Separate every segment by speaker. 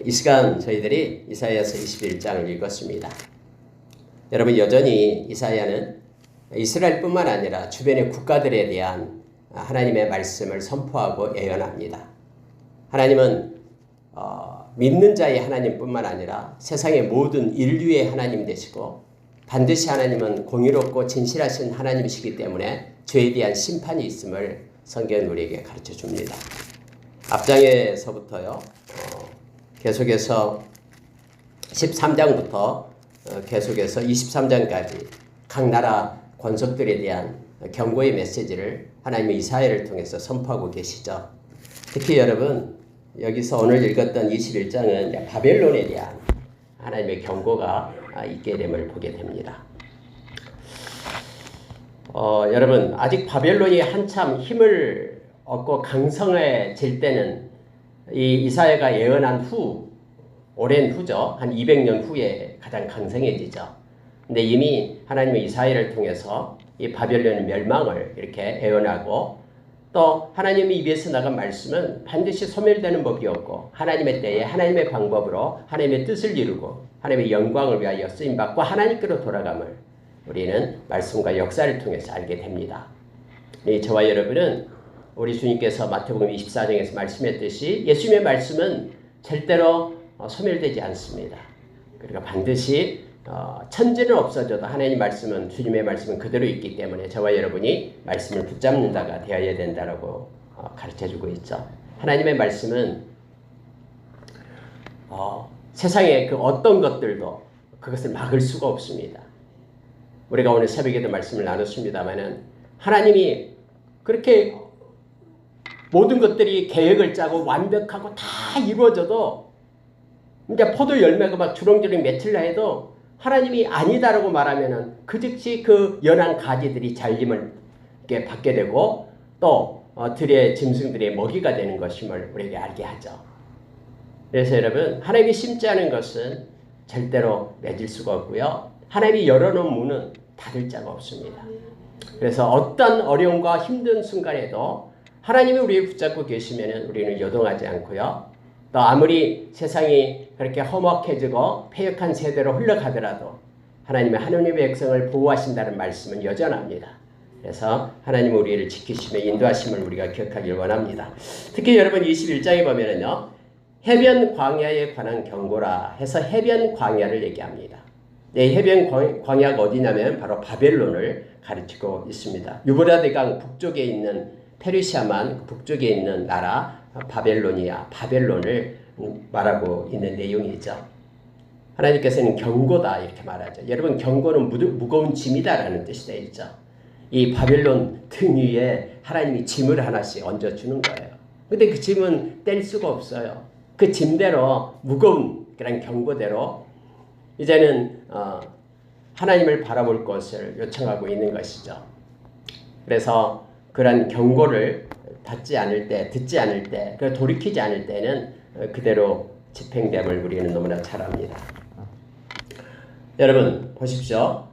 Speaker 1: 이 시간 저희들이 이사야서 21장을 읽었습니다. 여러분, 여전히 이사야는 이스라엘뿐만 아니라 주변의 국가들에 대한 하나님의 말씀을 선포하고 예언합니다. 하나님은 믿는 자의 하나님뿐만 아니라 세상의 모든 인류의 하나님 되시고, 반드시 하나님은 공의롭고 진실하신 하나님이시기 때문에 죄에 대한 심판이 있음을 성경은 우리에게 가르쳐 줍니다. 앞장에서부터요, 계속해서 13장부터 계속해서 23장까지 각 나라 권속들에 대한 경고의 메시지를 하나님의 이사야를 통해서 선포하고 계시죠. 특히 여러분, 여기서 오늘 읽었던 21장은 바벨론에 대한 하나님의 경고가 있게 됨을 보게 됩니다. 여러분, 아직 바벨론이 한참 힘을 얻고 강성해질 때는 이 이사야가 예언한 후, 오랜 후죠. 한 200년 후에 가장 강성해지죠. 근데 이미 하나님의 이사야를 통해서 이 바벨론의 멸망을 이렇게 예언하고, 또 하나님의 입에서 나간 말씀은 반드시 소멸되는 법이 없고, 하나님의 때에 하나님의 방법으로 하나님의 뜻을 이루고 하나님의 영광을 위하여 쓰임받고 하나님께로 돌아감을 우리는 말씀과 역사를 통해서 알게 됩니다. 저와 여러분은 우리 주님께서 마태복음 24장에서 말씀했듯이 예수님의 말씀은 절대로 소멸되지 않습니다. 그러니까 반드시 천지는 없어져도 하나님 말씀은, 주님의 말씀은 그대로 있기 때문에 저와 여러분이 말씀을 붙잡는 자가 되어야 된다라고 가르쳐주고 있죠. 하나님의 말씀은 세상의 그 어떤 것들도 그것을 막을 수가 없습니다. 우리가 오늘 새벽에도 말씀을 나눴습니다마는 하나님이 그렇게 모든 것들이 계획을 짜고 완벽하고 다 이루어져도, 이제 포도 열매가 막 주렁주렁 맺힐라 해도 하나님이 아니다라고 말하면은 그 즉시 그 연한 가지들이 잘림을 받게 되고, 또 들의 짐승들의 먹이가 되는 것임을 우리에게 알게 하죠. 그래서 여러분, 하나님이 심지 않은 것은 절대로 맺을 수가 없고요, 하나님이 열어놓은 문은 닫을 자가 없습니다. 그래서 어떤 어려움과 힘든 순간에도 하나님이 우리를 붙잡고 계시면 우리는 요동하지 않고요, 또 아무리 세상이 그렇게 험악해지고 패역한 세대로 흘러가더라도 하나님의 백성을 보호하신다는 말씀은 여전합니다. 그래서 하나님은 우리를 지키시며 인도하심을 우리가 기억하길 원합니다. 특히 여러분 21장에 보면은요, 해변 광야에 관한 경고라 해서 해변 광야를 얘기합니다. 해변 광야가 어디냐면 바로 바벨론을 가르치고 있습니다. 유브라데강 북쪽에 있는 페르시아만 북쪽에 있는 나라 바벨론을 말하고 있는 내용이죠. 하나님께서는 경고다 이렇게 말하죠. 여러분, 경고는 무거운 짐이다라는 뜻이 되어 있죠. 이 바벨론 등 위에 하나님이 짐을 하나씩 얹어주는 거예요. 근데 그 짐은 뗄 수가 없어요. 그 짐대로, 무거운 그런 경고대로 이제는 하나님을 바라볼 것을 요청하고 있는 것이죠. 그래서 그런 경고를 듣지 않을 때, 돌이키지 않을 때는 그대로 집행됨을 우리는 너무나 잘 압니다. 여러분 보십시오.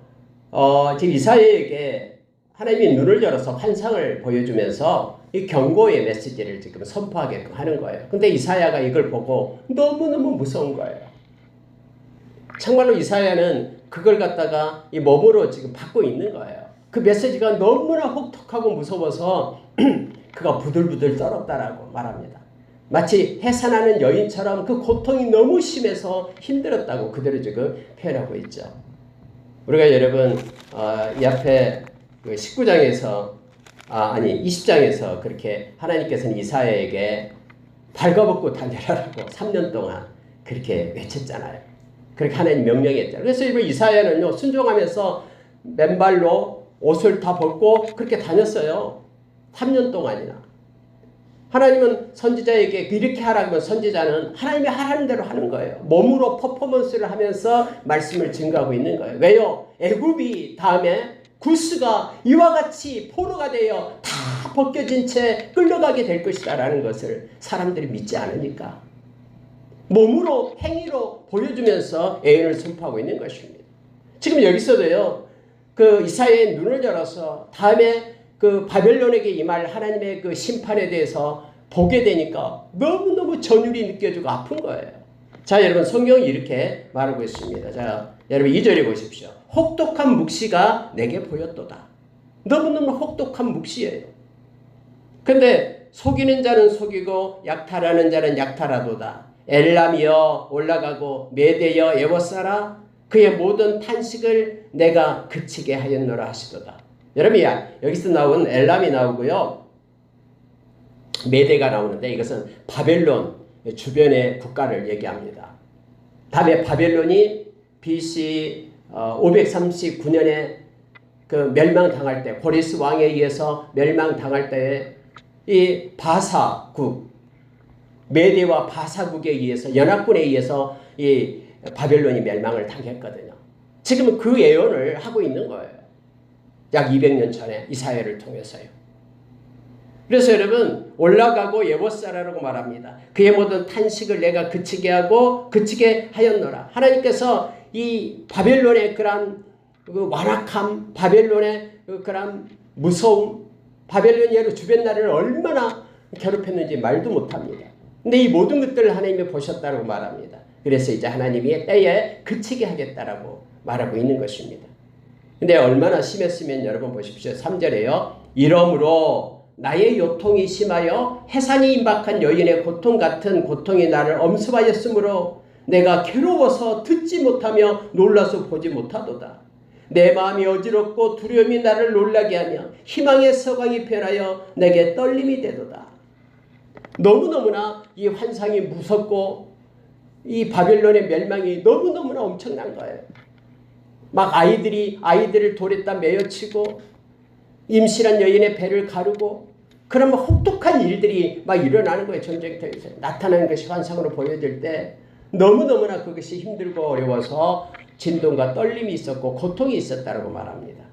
Speaker 1: 지금 이사야에게 하나님이 눈을 열어서 환상을 보여주면서 이 경고의 메시지를 지금 선포하게끔 하는 거예요. 근데 이사야가 이걸 보고 너무너무 무서운 거예요. 정말로 이사야는 그걸 갖다가 이 몸으로 지금 받고 있는 거예요. 그 메시지가 너무나 혹독하고 무서워서 그가 부들부들 떨었다라고 말합니다. 마치 해산하는 여인처럼 그 고통이 너무 심해서 힘들었다고 그대로 지금 표현하고 있죠. 우리가 여러분 이 앞에 19장에서 20장에서 그렇게 하나님께서는 이사야에게 발가벗고 달려라라고 3년 동안 그렇게 외쳤잖아요. 그렇게 하나님 명령했잖아요. 그래서 이사야는요, 순종하면서 맨발로 옷을 다 벗고 그렇게 다녔어요. 3년 동안이나. 하나님은 선지자에게 이렇게 하라고 하면 선지자는 하나님이 하라는 대로 하는 거예요. 몸으로 퍼포먼스를 하면서 말씀을 증거하고 있는 거예요. 왜요? 애굽이 다음에 구스가 이와 같이 포로가 되어 다 벗겨진 채 끌려가게 될 것이다 라는 것을 사람들이 믿지 않으니까 몸으로, 행위로 보여주면서 예언을 선포하고 있는 것입니다. 지금 여기서도요, 그 이사야의 눈을 열어서 다음에 그 바벨론에게 임할 하나님의 그 심판에 대해서 보게 되니까 너무너무 전율이 느껴지고 아픈 거예요. 자, 여러분 성경이 이렇게 말하고 있습니다. 자, 여러분 2절에 보십시오. 혹독한 묵시가 내게 보였도다. 너무너무 혹독한 묵시예요. 근데 속이는 자는 속이고 약탈하는 자는 약탈하도다. 엘람이여 올라가고 메대여 에워싸라. 그의 모든 탄식을 내가 그치게 하였노라 하시도다. 여러분, 여기서 나온 엘람이 나오고요. 메대가 나오는데 이것은 바벨론 주변의 국가를 얘기합니다. 다음에 바벨론이 BC 539년에 그 멸망당할 때, 고레스 왕에 의해서 멸망당할 때에 이 바사국, 메대와 바사국에 의해서, 연합군에 의해서 이 바벨론이 멸망을 당했거든요. 지금은 그 예언을 하고 있는 거예요. 약 200년 전에 이사야를 통해서요. 그래서 여러분, 올라가고 예봇사라라고 말합니다. 그의 모든 탄식을 내가 그치게 하고 그치게 하였노라. 하나님께서 이 바벨론의 그런 완악함, 바벨론의 그런 무서움, 바벨론이 주변 나라를 얼마나 괴롭혔는지 말도 못합니다. 근데 이 모든 것들을 하나님이 보셨다고 말합니다. 그래서 이제 하나님이 때에 그치게 하겠다라고 말하고 있는 것입니다. 근데 얼마나 심했으면 여러분 보십시오. 3절에요. 이러므로 나의 요통이 심하여 해산이 임박한 여인의 고통 같은 고통이 나를 엄습하였으므로 내가 괴로워서 듣지 못하며 놀라서 보지 못하도다. 내 마음이 어지럽고 두려움이 나를 놀라게 하며 희망의 서광이 변하여 내게 떨림이 되도다. 너무너무나 이 환상이 무섭고 이 바벨론의 멸망이 너무너무나 엄청난 거예요. 막 아이들을 돌에다 메어치고 임신한 여인의 배를 가르고 그러면 혹독한 일들이 막 일어나는 거예요. 전쟁터에서 나타나는 것이 환상으로 보여질 때 너무너무나 그것이 힘들고 어려워서 진동과 떨림이 있었고 고통이 있었다고 말합니다.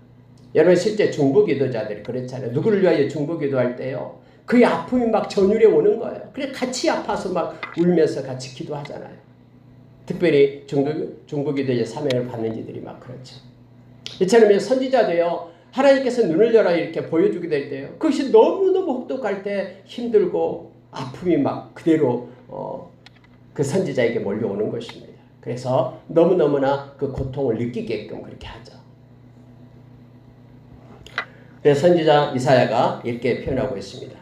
Speaker 1: 여러분 실제 중보기도자들이 그렇잖아요. 누구를 위하여 중보기도할 때요. 그의 아픔이 막 전율에 오는 거예요. 그래 같이 아파서 막 울면서 같이 기도하잖아요. 특별히 중보기도의 사명을 받는 이들이 막 그렇죠. 이처럼 선지자도요. 하나님께서 눈을 열어 이렇게 보여주게 될 때요. 그것이 너무너무 혹독할 때 힘들고 아픔이 막 그대로 그 선지자에게 몰려오는 것입니다. 그래서 너무너무나 그 고통을 느끼게끔 그렇게 하죠. 그래서 선지자 이사야가 이렇게 표현하고 있습니다.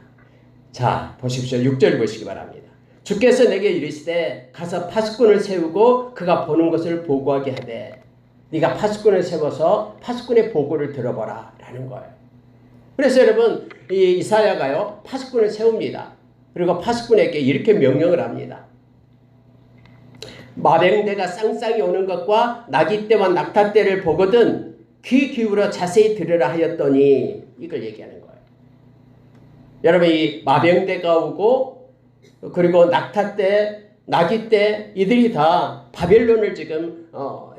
Speaker 1: 자, 보십시오. 6절 보시기 바랍니다. 주께서 내게 이르시되 가서 파수꾼을 세우고 그가 보는 것을 보고하게 하되 네가 파수꾼을 세워서 파수꾼의 보고를 들어보라 라는 거예요. 그래서 여러분 이 이사야가요 파수꾼을 세웁니다. 그리고 파수꾼에게 이렇게 명령을 합니다. 마병대가 쌍쌍이 오는 것과 나귀떼와 낙타떼를 보거든 귀 기울여 자세히 들으라 하였더니 이걸 얘기하는 거예요. 여러분 이 마병대가 오고 그리고 낙타떼, 나귀떼 이들이 다 바벨론을 지금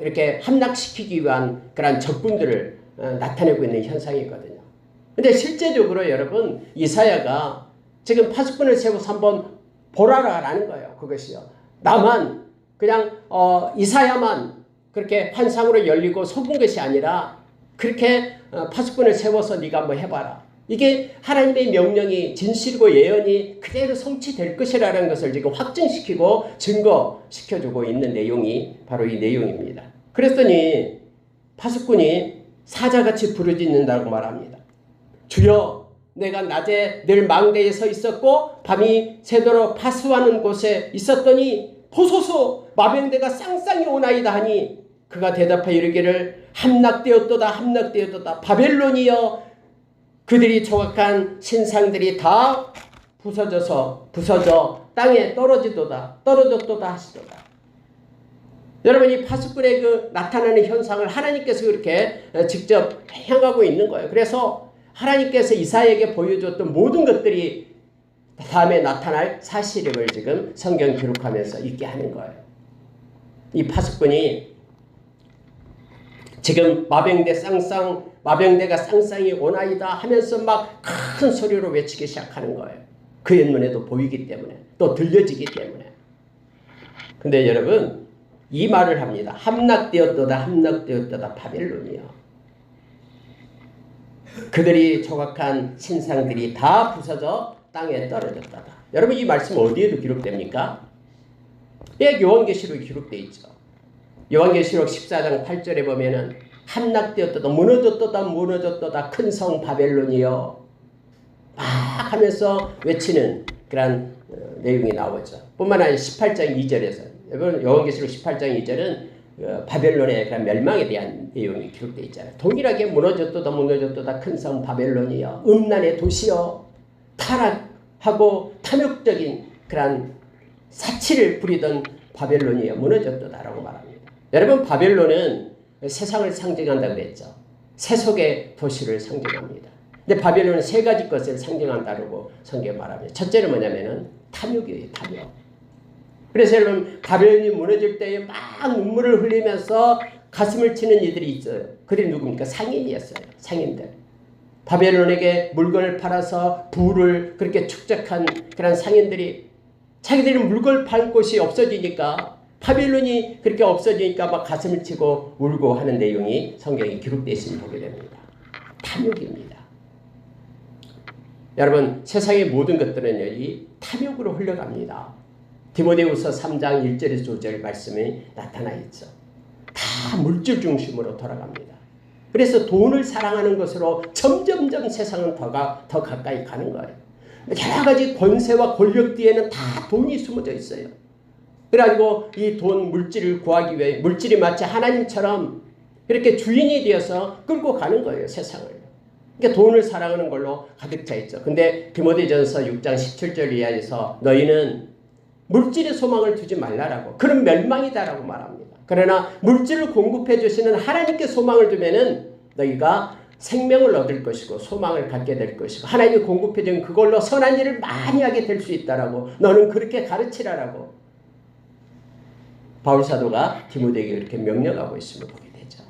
Speaker 1: 이렇게 함락시키기 위한 그런 적군들을 나타내고 있는 현상이거든요. 근데 실제적으로 여러분 이사야가 지금 파수꾼을 세워서 한번 보라라는 거예요. 그것이요. 나만 그냥 이사야만 그렇게 환상으로 열리고 속은 것이 아니라 그렇게 파수꾼을 세워서 네가 한번 해봐라. 이게 하나님의 명령이 진실이고 예언이 그대로 성취될 것이라는 것을 지금 확증시키고 증거시켜주고 있는 내용이 바로 이 내용입니다. 그랬더니 파수꾼이 사자같이 부르짖는다고 말합니다. 주여 내가 낮에 늘 망대에 서 있었고 밤이 새도록 파수하는 곳에 있었더니 보소서 마병대가 쌍쌍이 오나이다 하니 그가 대답하여 이르기를 함락되었도다 함락되었도다 바벨론이여 그들이 조각한 신상들이 다 부서져 땅에 떨어졌도다 하시도다. 여러분 이 파수꾼의 그 나타나는 현상을 하나님께서 그렇게 직접 행하고 있는 거예요. 그래서 하나님께서 이사야에게 보여줬던 모든 것들이 다음에 나타날 사실임을 지금 성경 기록하면서 있게 하는 거예요. 이 파수꾼이 지금 마병대가 쌍쌍이 오나이다 하면서 막 큰 소리로 외치기 시작하는 거예요. 그의 눈에도 보이기 때문에 또 들려지기 때문에. 근데 여러분 이 말을 합니다. 함락되었도다 바벨론이요. 그들이 조각한 신상들이 다 부서져 땅에 떨어졌다. 여러분 이 말씀 어디에도 기록됩니까? 예, 요한계시록에 기록되어 있죠. 요한계시록 14장 8절에 보면은 함락되었도다 무너졌도다 큰 성 바벨론이여 막 하면서 외치는 그런 내용이 나오죠. 뿐만 아니라 18장 2절에서 여러분 요한계시록 18장 2절은 바벨론의 그런 멸망에 대한 내용이 기록되어 있잖아요. 동일하게 무너졌도다 큰 성 바벨론이여 음란의 도시여 타락하고 탐욕적인 그런 사치를 부리던 바벨론이여 무너졌도다라고 말합니다. 여러분 바벨론은 세상을 상징한다고 그랬죠. 세속의 도시를 상징합니다. 근데 바벨론은 세 가지 것을 상징한다고 성경에 말합니다. 첫째는 뭐냐면은 탐욕이에요. 탐욕. 그래서 여러분 바벨론이 무너질 때에 막 눈물을 흘리면서 가슴을 치는 이들이 있어요. 그들이 누굽니까? 상인이었어요. 상인들. 바벨론에게 물건을 팔아서 부를 그렇게 축적한 그런 상인들이 자기들이 물건을 팔 곳이 없어지니까 바벨론이 그렇게 없어지니까 막 가슴을 치고 울고 하는 내용이 성경에 기록되어 있음을 보게 됩니다. 탐욕입니다. 여러분 세상의 모든 것들은요 이 탐욕으로 흘러갑니다. 디모데후서 3장 1절에서 5절 말씀이 나타나 있죠. 다 물질 중심으로 돌아갑니다. 그래서 돈을 사랑하는 것으로 점점점 세상은 더 가까이 가는 거예요. 여러 가지 권세와 권력 뒤에는 다 돈이 숨어져 있어요. 그래가지고 이 돈 물질을 구하기 위해 물질이 마치 하나님처럼 이렇게 주인이 되어서 끌고 가는 거예요. 세상을. 그러니까 돈을 사랑하는 걸로 가득 차 있죠. 근데 디모데전서 6장 17절 이하에서 너희는 물질의 소망을 두지 말라라고 그런 멸망이다라고 말합니다. 그러나 물질을 공급해 주시는 하나님께 소망을 두면은 너희가 생명을 얻을 것이고 소망을 갖게 될 것이고 하나님이 공급해 준 그걸로 선한 일을 많이 하게 될 수 있다라고 너는 그렇게 가르치라라고 바울사도가 디모데에게 이렇게 명령하고 있음을 보게 되죠.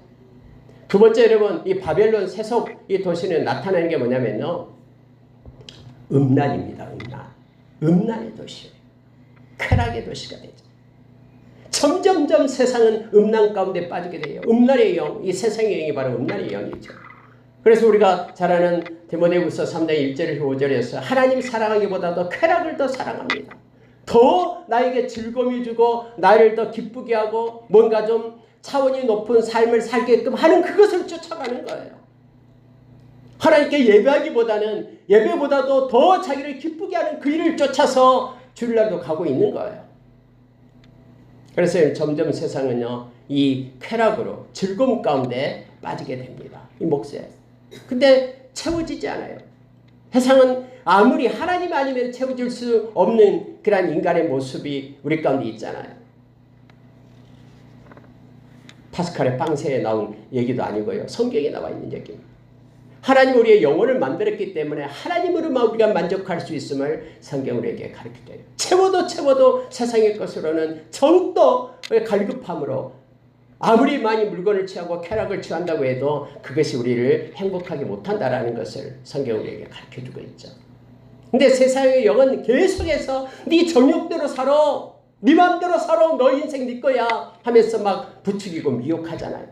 Speaker 1: 두 번째 여러분 이 바벨론 세속 이 도시는 나타나는 게 뭐냐면요. 음란입니다. 음란의 도시예요. 쾌락의 도시가 되죠. 점점점 세상은 음란 가운데 빠지게 돼요. 음란의 영, 이 세상의 영이 바로 음란의 영이죠. 그래서 우리가 잘 아는 디모데후서 3장 1절에서 5절에서 하나님 사랑하기보다도 쾌락을 더 사랑합니다. 더 나에게 즐거움이 주고 나를 더 기쁘게 하고 뭔가 좀 차원이 높은 삶을 살게끔 하는 그것을 쫓아가는 거예요. 하나님께 예배하기보다는 예배보다도 더 자기를 기쁘게 하는 그 일을 쫓아서 주일날도 가고 있는 거예요. 그래서 점점 세상은요 이 쾌락으로 즐거움 가운데 빠지게 됩니다. 이 몫에. 근데 채워지지 않아요. 세상은 아무리 하나님 아니면 채워질 수 없는 그런 인간의 모습이 우리 가운데 있잖아요. 파스칼의 빵새에 나온 얘기도 아니고요. 성경에 나와 있는 얘기입니다. 하나님 우리의 영혼을 만들었기 때문에 하나님으로만 우리가 만족할 수 있음을 성경 우리에게 가르쳐줘요. 채워도 세상의 것으로는 더욱더 갈급함으로 아무리 많이 물건을 취하고 쾌락을 취한다고 해도 그것이 우리를 행복하게 못한다라는 것을 성경 우리에게 가르쳐주고 있죠. 근데 세상의 영은 계속해서 네 정욕대로 살아, 네 맘대로 살아, 너 인생 네 거야 하면서 막 부추기고 미혹하잖아요.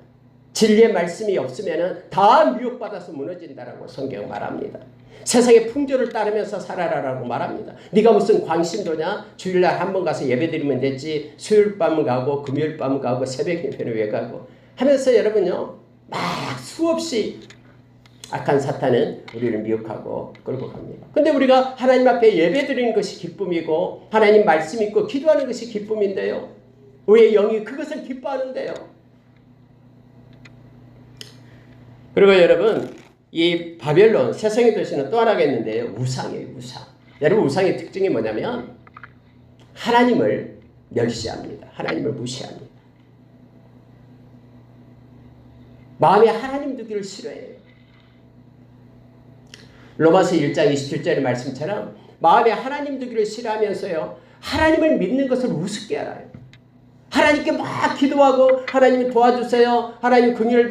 Speaker 1: 진리의 말씀이 없으면 다 미혹받아서 무너진다라고 성경 말합니다. 세상의 풍조를 따르면서 살아라라고 말합니다. 네가 무슨 광신도냐? 주일날 한번 가서 예배드리면 됐지. 수요일 밤 가고 금요일 밤 가고 새벽 예배는 왜 가고 하면서 여러분요 막 수없이 악한 사탄은 우리를 미혹하고 끌고 갑니다. 근데 우리가 하나님 앞에 예배드리는 것이 기쁨이고 하나님 말씀 있고 기도하는 것이 기쁨인데요. 우리의 영이 그것을 기뻐하는데요. 그리고 여러분 이 바벨론 세상의 도시는 또 하나가 있는데요. 우상이에요. 우상. 여러분 우상의 특징이 뭐냐면 하나님을 멸시합니다. 하나님을 무시합니다. 마음에 하나님 두기를 싫어해요. 로마서 1장 27절의 말씀처럼 마음에 하나님 두기를 싫어하면서요. 하나님을 믿는 것을 우습게 알아요. 하나님께 막 기도하고 하나님 도와주세요. 하나님 긍휼을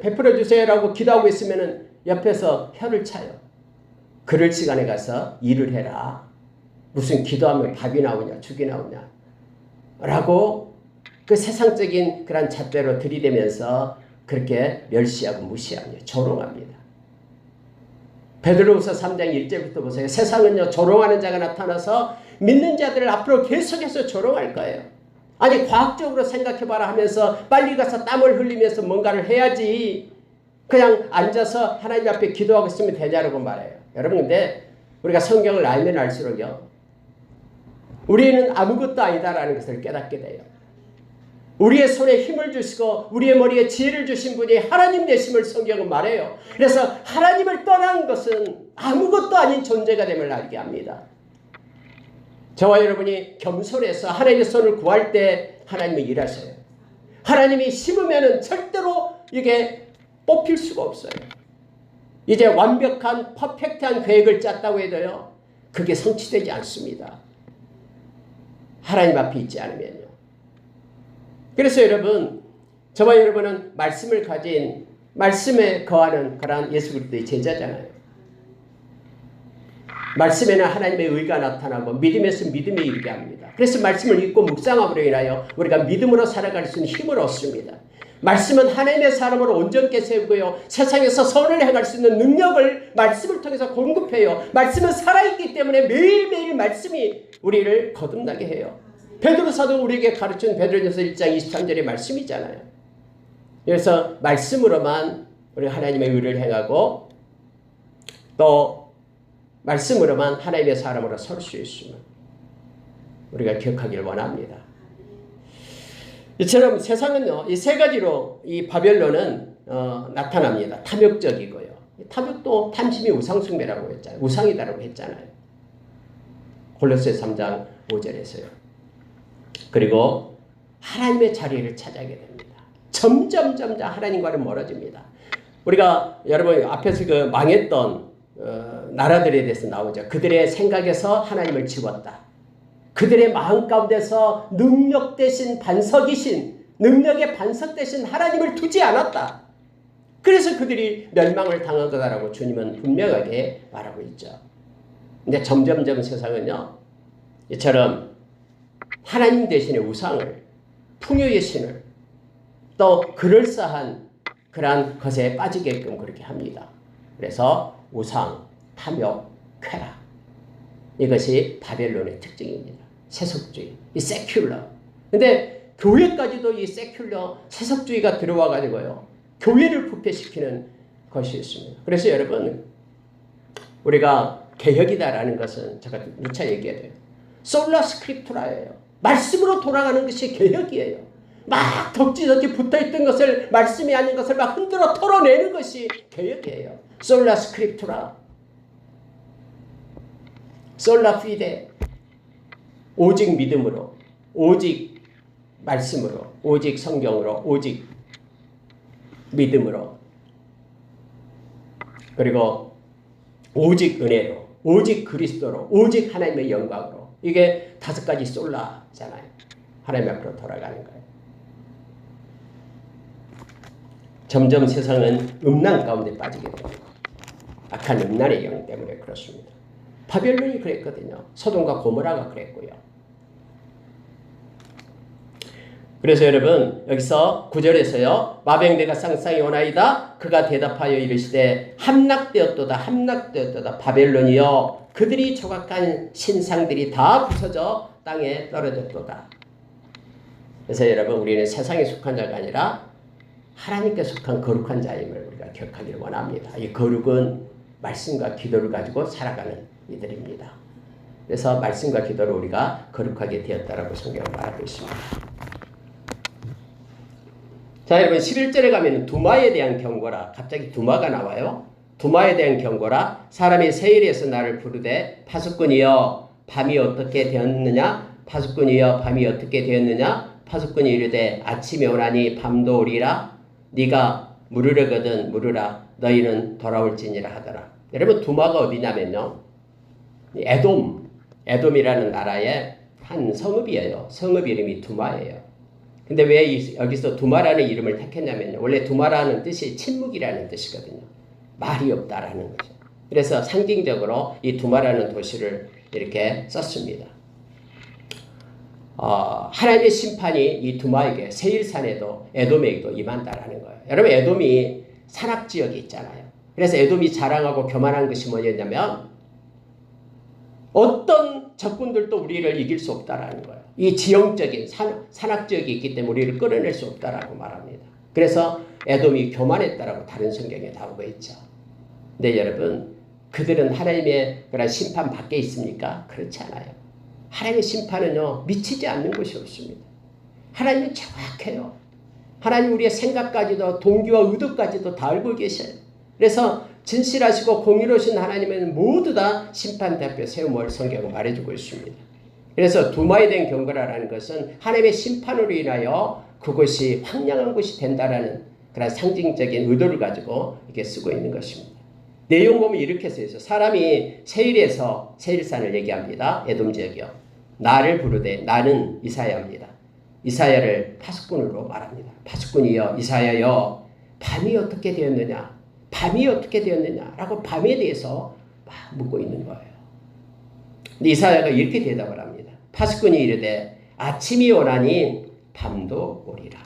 Speaker 1: 베풀어 주세요라고 기도하고 있으면 옆에서 혀를 차요. 그럴 시간에 가서 일을 해라. 무슨 기도하면 밥이 나오냐 죽이 나오냐 라고 그 세상적인 그런 잣대로 들이대면서 그렇게 멸시하고 무시합니다. 조롱합니다. 베드로후서 3장 1절부터 보세요. 세상은요 조롱하는 자가 나타나서 믿는 자들을 앞으로 계속해서 조롱할 거예요. 아니 과학적으로 생각해봐라 하면서 빨리 가서 땀을 흘리면서 뭔가를 해야지 그냥 앉아서 하나님 앞에 기도하고 있으면 되냐고 말해요. 여러분 근데 우리가 성경을 알면 알수록요. 우리는 아무것도 아니다라는 것을 깨닫게 돼요. 우리의 손에 힘을 주시고 우리의 머리에 지혜를 주신 분이 하나님 되심을 성경은 말해요. 그래서 하나님을 떠난 것은 아무것도 아닌 존재가 됨을 알게 합니다. 저와 여러분이 겸손해서 하나님의 손을 구할 때 하나님이 일하셔요. 하나님이 심으면 절대로 이게 뽑힐 수가 없어요. 이제 완벽한 퍼펙트한 계획을 짰다고 해도요. 그게 성취되지 않습니다. 하나님 앞에 있지 않으면요. 그래서 여러분, 저와 여러분은 말씀을 가진 말씀에 거하는 그러한 예수 그리스도의 제자잖아요. 말씀에는 하나님의 의가 나타나고 믿음에서 믿음에 이르게 합니다. 그래서 말씀을 읽고 묵상함으로 인하여 우리가 믿음으로 살아갈 수 있는 힘을 얻습니다. 말씀은 하나님의 사람으로 온전케 세우고요. 세상에서 선을 행할 수 있는 능력을 말씀을 통해서 공급해요. 말씀은 살아있기 때문에 매일매일 말씀이 우리를 거듭나게 해요. 베드로 사도 우리에게 가르친 베드로전서 1장 23절의 말씀이잖아요. 그래서 말씀으로만 우리 하나님의 의를 행하고 또 말씀으로만 하나님의 사람으로 설 수 있음을 우리가 기억하기를 원합니다. 이처럼 세상은요, 이 세 가지로 이 바벨론은 나타납니다. 탐욕적이고요. 탐욕도 탐심이 우상숭배라고 했잖아요. 우상이다라고 했잖아요. 골로새 3장 5절에서요. 그리고 하나님의 자리를 차지하게 됩니다. 점점 하나님과는 멀어집니다. 우리가 여러분 앞에서 그 망했던 나라들에 대해서 나오죠. 그들의 생각에서 하나님을 지웠다. 그들의 마음 가운데서 능력 대신 반석이신 능력의 반석 대신 하나님을 두지 않았다. 그래서 그들이 멸망을 당한 거다라고 주님은 분명하게 말하고 있죠. 근데 점점 세상은요. 이처럼 하나님 대신의 우상을 풍요의 신을 또 그럴싸한 그러한 것에 빠지게끔 그렇게 합니다. 그래서 우상, 탐욕, 쾌락 이것이 바벨론의 특징입니다. 세속주의, 이 세큘러. 근데 교회까지도 이 세큘러 세속주의가 들어와 가지고요. 교회를 부패시키는 것이 있습니다. 그래서 여러분 우리가 개혁이다라는 것은 제가 누차 얘기해요. 솔라 스크립투라예요. 말씀으로 돌아가는 것이 개혁이에요. 막 덕지덕지 붙어있던 것을 말씀이 아닌 것을 막 흔들어 털어내는 것이 개혁이에요. 솔라 스크립투라. 솔라 피데. 오직 믿음으로, 오직 말씀으로, 오직 성경으로, 오직 믿음으로, 그리고 오직 은혜로, 오직 그리스도로, 오직 하나님의 영광으로. 이게 5가지 솔라잖아요. 하나님 앞으로 돌아가는 거예요. 점점 세상은 음란 가운데 빠지게 됩니다. 악한 음란의 영 때문에 그렇습니다. 바벨론이 그랬거든요. 소돔과 고모라가 그랬고요. 그래서 여러분 여기서 9절에서요. 마병대가 쌍쌍이 오나이다. 그가 대답하여 이르시되 함락되었도다 바벨론이여 그들이 조각한 신상들이 다 부서져 땅에 떨어졌도다. 그래서 여러분 우리는 세상에 속한 자가 아니라 하나님께 속한 거룩한 자임을 우리가 기억하기를 원합니다. 이 거룩은 말씀과 기도를 가지고 살아가는 이들입니다. 그래서 말씀과 기도로 우리가 거룩하게 되었다라고 성경은 말하고 있습니다. 자 여러분 11절에 가면 두마에 대한 경고라. 갑자기 두마가 나와요. 두마에 대한 경고라. 사람이 세일에서 나를 부르되 파수꾼이여 밤이 어떻게 되었느냐. 파수꾼이여 밤이 어떻게 되었느냐. 파수꾼이 이르되 아침이 오나니 밤도 오리라. 네가 물으려거든 물으라. 너희는 돌아올지니라 하더라. 여러분 두마가 어디냐면요. 에돔이라는 나라의 한 성읍이에요. 성읍 이름이 두마예요. 근데 왜 여기서 두마라는 이름을 택했냐면요. 원래 두마라는 뜻이 침묵이라는 뜻이거든요. 말이 없다라는 거죠. 그래서 상징적으로 이 두마라는 도시를 이렇게 썼습니다. 하나님의 심판이 이 두마에게 세일산에도 에돔에게도 임한다라는 거예요. 여러분 에돔이 산악지역이 있잖아요. 그래서 에돔이 자랑하고 교만한 것이 뭐였냐면 어떤 적군들도 우리를 이길 수 없다라는 거예요. 이 지형적인 산악지역이 있기 때문에 우리를 끌어낼 수 없다라고 말합니다. 그래서 에돔이 교만했다라고 다른 성경에 나오고 있죠. 근데 여러분, 그들은 하나님의 그런 심판 밖에 있습니까? 그렇지 않아요. 하나님의 심판은요, 미치지 않는 곳이 없습니다. 하나님은 정확해요. 하나님 우리의 생각까지도 동기와 의도까지도 다 알고 계셔요. 그래서 진실하시고 공의로우신 하나님은 모두 다 심판 대표 세움을 성경은 말해주고 있습니다. 그래서 두마에 된 경거라는 것은 하나님의 심판으로 인하여 그것이 황량한 곳이 된다라는 그런 상징적인 의도를 가지고 이렇게 쓰고 있는 것입니다. 내용 보면 이렇게 써 있어요. 사람이 세일에서 세일산을 얘기합니다. 에돔 지역이요. 나를 부르되 나는 이사야입니다. 이사야를 파수꾼으로 말합니다. 파수꾼이여 이사야여 밤이 어떻게 되었느냐? 밤이 어떻게 되었느냐? 라고 밤에 대해서 막 묻고 있는 거예요. 근데 이사야가 이렇게 대답을 합니다. 파수꾼이 이르되 아침이 오나니 밤도 오리라.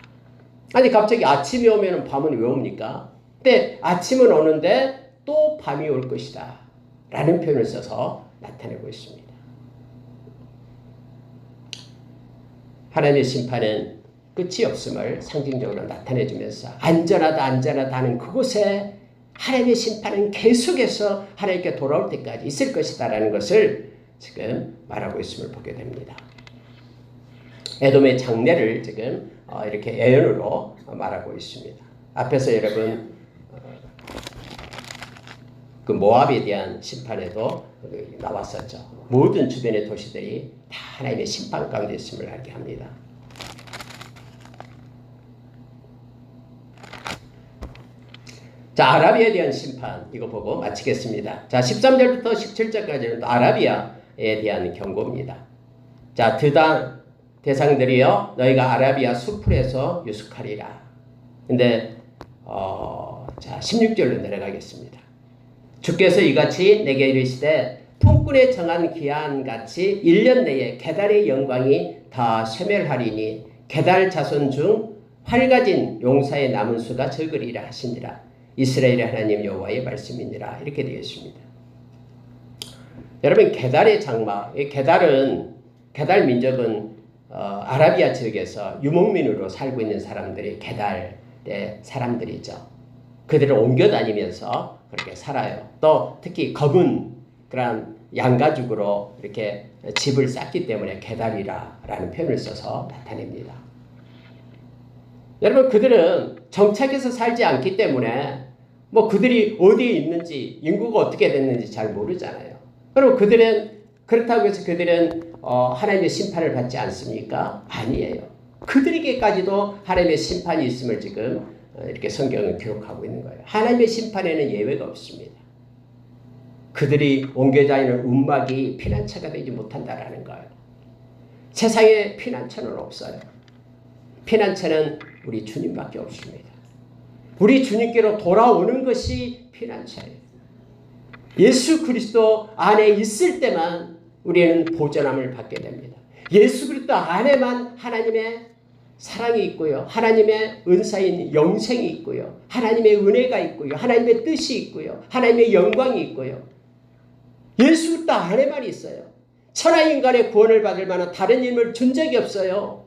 Speaker 1: 아니 갑자기 아침이 오면 밤은 왜 옵니까? 근데 아침은 오는데 또 밤이 올 것이다 라는 표현을 써서 나타내고 있습니다. 하나님의 심판은 끝이 없음을 상징적으로 나타내주면서 안전하다 하는 그곳에 하나님의 심판은 계속해서 하나님께 돌아올 때까지 있을 것이다 라는 것을 지금 말하고 있음을 보게 됩니다. 에돔의 장래를 지금 이렇게 예언으로 말하고 있습니다. 앞에서 여러분 그 모압에 대한 심판에도 나왔었죠. 모든 주변의 도시들이 다 하나님의 심판 가운데 있음을 알게 합니다. 자, 아라비아에 대한 심판 이거 보고 마치겠습니다. 자, 13절부터 17절까지는 또 아라비아에 대한 경고입니다. 자, 드단 대상들이여 너희가 아라비아 수풀에서 유숙하리라. 근데 자, 16절로 내려가겠습니다. 주께서 이같이 내게 이르시되 품꾼에 정한 기한같이 1년 내에 게달의 영광이 다 쇠멸하리니 게달 자손 중 활가진 용사의 남은 수가 적으리라 하시니라. 이스라엘의 하나님 여호와의 말씀이니라. 이렇게 되어 있습니다. 여러분 게달의 장막, 게달 민족은 아라비아 지역에서 유목민으로 살고 있는 사람들이 게달의 사람들이죠. 그들을 옮겨 다니면서 그렇게 살아요. 또 특히 검은 그런 양가죽으로 이렇게 집을 쌓기 때문에 게달이라라는 표현을 써서 나타냅니다. 여러분 그들은 정착해서 살지 않기 때문에 뭐 그들이 어디에 있는지 인구가 어떻게 됐는지 잘 모르잖아요. 그리고 그렇다고 해서 그들은 하나님의 심판을 받지 않습니까? 아니에요. 그들에게까지도 하나님의 심판이 있음을 지금 이렇게 성경은 기록하고 있는 거예요. 하나님의 심판에는 예외가 없습니다. 그들이 옮겨 다니는 움막이 피난처가 되지 못한다라는 거예요. 세상에 피난처는 없어요. 피난처는 우리 주님밖에 없습니다. 우리 주님께로 돌아오는 것이 피난처예요. 예수 그리스도 안에 있을 때만 우리는 보전함을 받게 됩니다. 예수 그리스도 안에만 하나님의 사랑이 있고요. 하나님의 은사인 영생이 있고요. 하나님의 은혜가 있고요. 하나님의 뜻이 있고요. 하나님의 영광이 있고요. 예수 그리스도 안에만 있어요. 천하 인간의 구원을 받을 만한 다른 힘을 준 적이 없어요.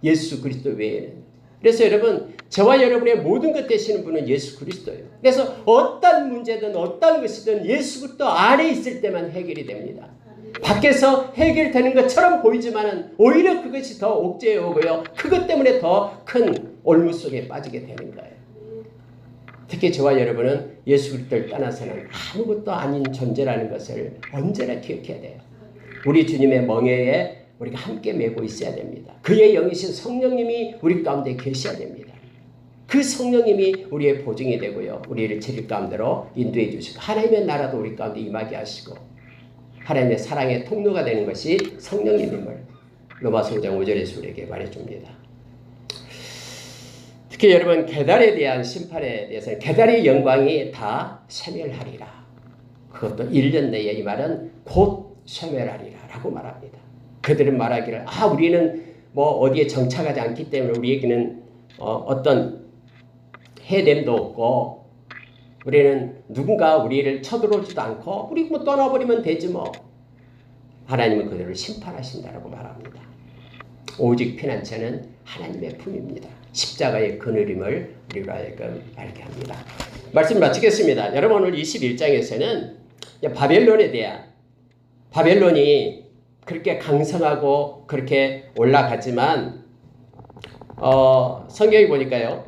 Speaker 1: 예수 그리스도 외에는. 그래서 여러분 저와 여러분의 모든 것 되시는 분은 예수 그리스도예요. 그래서 어떤 문제든 어떤 것이든 예수 그리스도 안에 있을 때만 해결이 됩니다. 밖에서 해결되는 것처럼 보이지만 오히려 그것이 더 옥죄해 오고요. 그것 때문에 더 큰 올무 속에 빠지게 되는 거예요. 특히 저와 여러분은 예수 그리스도를 떠나서는 아무것도 아닌 존재라는 것을 언제나 기억해야 돼요. 우리 주님의 멍에에 우리가 함께 메고 있어야 됩니다. 그의 영이신 성령님이 우리 가운데 계셔야 됩니다. 그 성령님이 우리의 보증이 되고요. 우리를 진리 가운데로 인도해 주시고 하나님의 나라도 우리 가운데 임하게 하시고 하나님의 사랑의 통로가 되는 것이 성령님임을 로마서 5장 5절에서 우리에게 말해줍니다. 특히 여러분 게달에 대한 심판에 대해서는 게달의 영광이 다 쇠멸하리라. 그것도 1년 내에 이 말은 곧 쇠멸하리라 라고 말합니다. 그들은 말하기를 우리는 뭐 어디에 정착하지 않기 때문에 우리에게는 어떤 해냄도 없고 우리는 누군가 우리를 쳐들어오지도 않고 우리 뭐 떠나버리면 되지 뭐. 하나님은 그들을 심판하신다라고 말합니다. 오직 피난처는 하나님의 품입니다. 십자가의 그늘임을 우리로 하여금 알게 합니다. 말씀 마치겠습니다. 여러분 오늘 21장에서는 바벨론에 대한 바벨론이 그렇게 강성하고 그렇게 올라가지만 성경에 보니까요.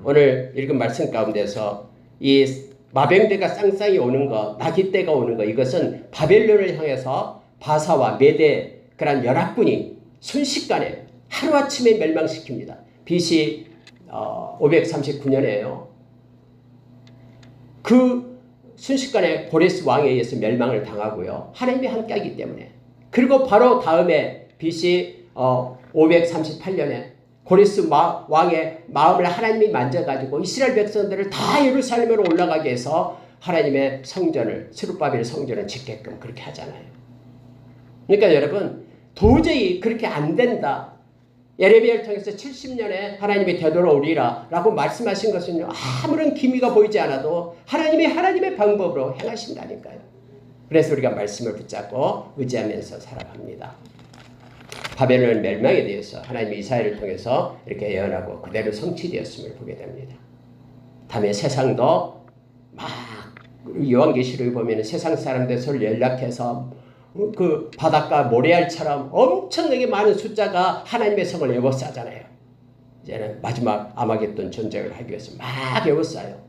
Speaker 1: 오늘 읽은 말씀 가운데서 이 마병대가 쌍쌍이 오는 것, 나귀떼가 오는 것 이것은 바벨론을 향해서 바사와 메대 그런 연합군이 순식간에 하루아침에 멸망시킵니다. BC 539년에요. 그 순식간에 고레스 왕에 의해서 멸망을 당하고요. 하나님이 함께하기 때문에. 그리고 바로 다음에 BC 538년에 고레스 왕의 마음을 하나님이 만져가지고 이스라엘 백성들을 다 예루살렘으로 올라가게 해서 하나님의 성전을 스룹바벨 성전을 짓게끔 그렇게 하잖아요. 그러니까 여러분 도저히 그렇게 안 된다. 예레미야를 통해서 70년에 하나님이 되돌아오리라 라고 말씀하신 것은 아무런 기미가 보이지 않아도 하나님이 하나님의 방법으로 행하신다니까요. 그래서 우리가 말씀을 붙잡고 의지하면서 살아갑니다. 바벨론 멸망에 대해서 하나님이 이사야를 통해서 이렇게 예언하고 그대로 성취되었음을 보게 됩니다. 다음에 세상도 막 요한계시록에 보면 세상 사람들 서로 연락해서 그 바닷가 모래알처럼 엄청나게 많은 숫자가 하나님의 성을 에워싸잖아요. 이제는 마지막 아마겟돈 전쟁을 하기 위해서 막 에워싸요.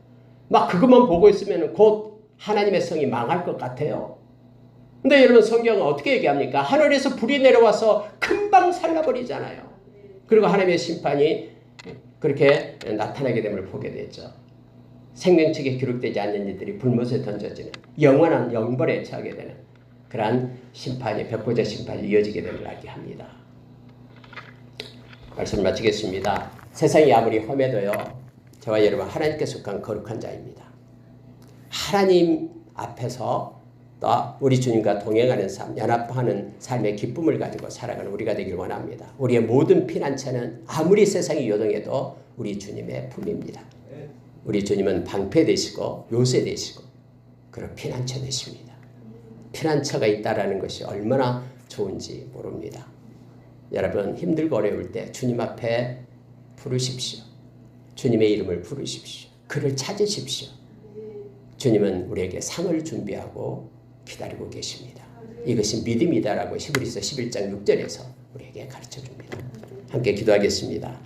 Speaker 1: 막 그것만 보고 있으면 곧 하나님의 성이 망할 것 같아요. 근데 여러분 성경은 어떻게 얘기합니까? 하늘에서 불이 내려와서 금방 살라버리잖아요. 그리고 하나님의 심판이 그렇게 나타나게 됨을 보게 되죠. 생명책에 기록되지 않는 이들이 불못에 던져지는 영원한 영벌에 처하게 되는 그러한 심판이 백보자 심판이 이어지게 됨을 알게 합니다. 말씀을 마치겠습니다. 세상이 아무리 험해도요. 저와 여러분 하나님께 속한 거룩한 자입니다. 하나님 앞에서 또 우리 주님과 동행하는 삶, 연합하는 삶의 기쁨을 가지고 살아가는 우리가 되길 원합니다. 우리의 모든 피난처는 아무리 세상이 요동해도 우리 주님의 품입니다. 우리 주님은 방패 되시고 요새 되시고 그런 피난처 되십니다. 피난처가 있다라는 것이 얼마나 좋은지 모릅니다. 여러분 힘들고 어려울 때 주님 앞에 부르십시오. 주님의 이름을 부르십시오. 그를 찾으십시오. 주님은 우리에게 상을 준비하고 기다리고 계십니다. 이것이 믿음이다라고 히브리서 11장 6절에서 우리에게 가르쳐줍니다. 함께 기도하겠습니다.